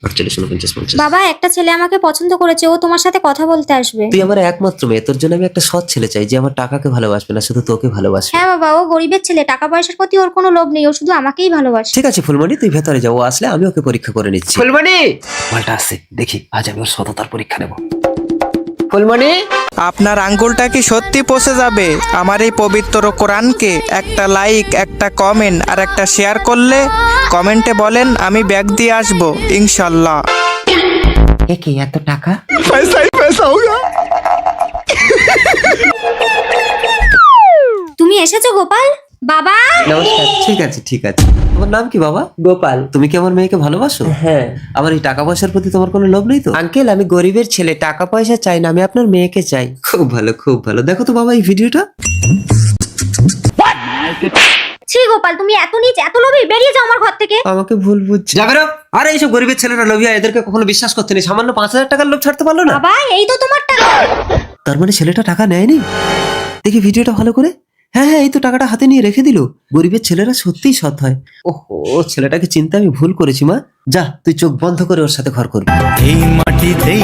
48, 49, 50। বাবা, একটা ছেলে আমাকে পছন্দ করেছে, ও তোমার সাথে কথা বলতে আসবে। তুই আমার একমাত্র মেয়ে, তোর জন্য আমি একটা সৎ ছেলে চাই যে আমার টাকাকে ভালোবাসবে না, শুধু তোকে ভালোবাসবে। হ্যাঁ বাবা, ও গরিবের ছেলে, টাকা পয়সার প্রতি ওর কোনো লোভ নেই, ও শুধু আমাকেই ভালোবাসে। ঠিক আছে ফুলমণি, তুই ভেতরে যাও, ও আসলে আমি ওকে পরীক্ষা করে নিচ্ছি। ফুলমণি, মালটা আসছে, দেখি আজ আমি ওর সততার পরীক্ষা নেব। ফুলমণি, আপনার আঙ্গুলটা কি সত্যি পচে যাবে আমার এই পবিত্র কোরআনকে? একটা লাইক, একটা কমেন্ট আর একটা শেয়ার করলে কমেন্টে বলেন আমি ব্যাগ দিয়ে আসবো ইনশাল্লাহ। কি এত টাকা? তুমি এসেছো গোপাল? বাবা, নমস্কার। ঠিক আছে ঠিক আছে। তোমার নাম কি বাবা? গোপাল। তুমি কি আমার মেয়েকে ভালোবাসো? হ্যাঁ। আমার এই টাকা পয়সার প্রতি তোমার কোনো লোভ নেই তো? আঙ্কেল, আমি গরিবের ছেলে, টাকা পয়সা চাই না, আমি আপনার মেয়েকে চাই। খুব ভালো খুব ভালো। দেখো তো বাবা এই ভিডিওটা। ছি গোপাল, তুমি এত নীচ, এত লোভী, বেরিয়ে যাও আমার ঘর থেকে। আমাকে ভুল বুঝছি। যাবে না? আরে এইসব গরিবের ছেলেরা লোভিয়া, এদেরকে কখনো বিশ্বাস করতে নেই। সামান্য 5,000 টাকার লোভ ছাড়তে পারলো না। বাবা, এই তো তোমার টাকা। তার মানে ছেলেটা টাকা নেয়নি। দেখি ভিডিওটা ভালো করে। হ্যাঁ হ্যাঁ, এই তো টাকাটা হাতে নিয়ে রেখে দিল। গরিবের ছেলেরা সত্যিই সৎ হয়। ওহো, ছেলেটাকে চিন্তা আমি ভুল করেছি মা। যা, তুই চোখ বন্ধ করে ওর সাথে ঘর করবি। এই মাটিতেই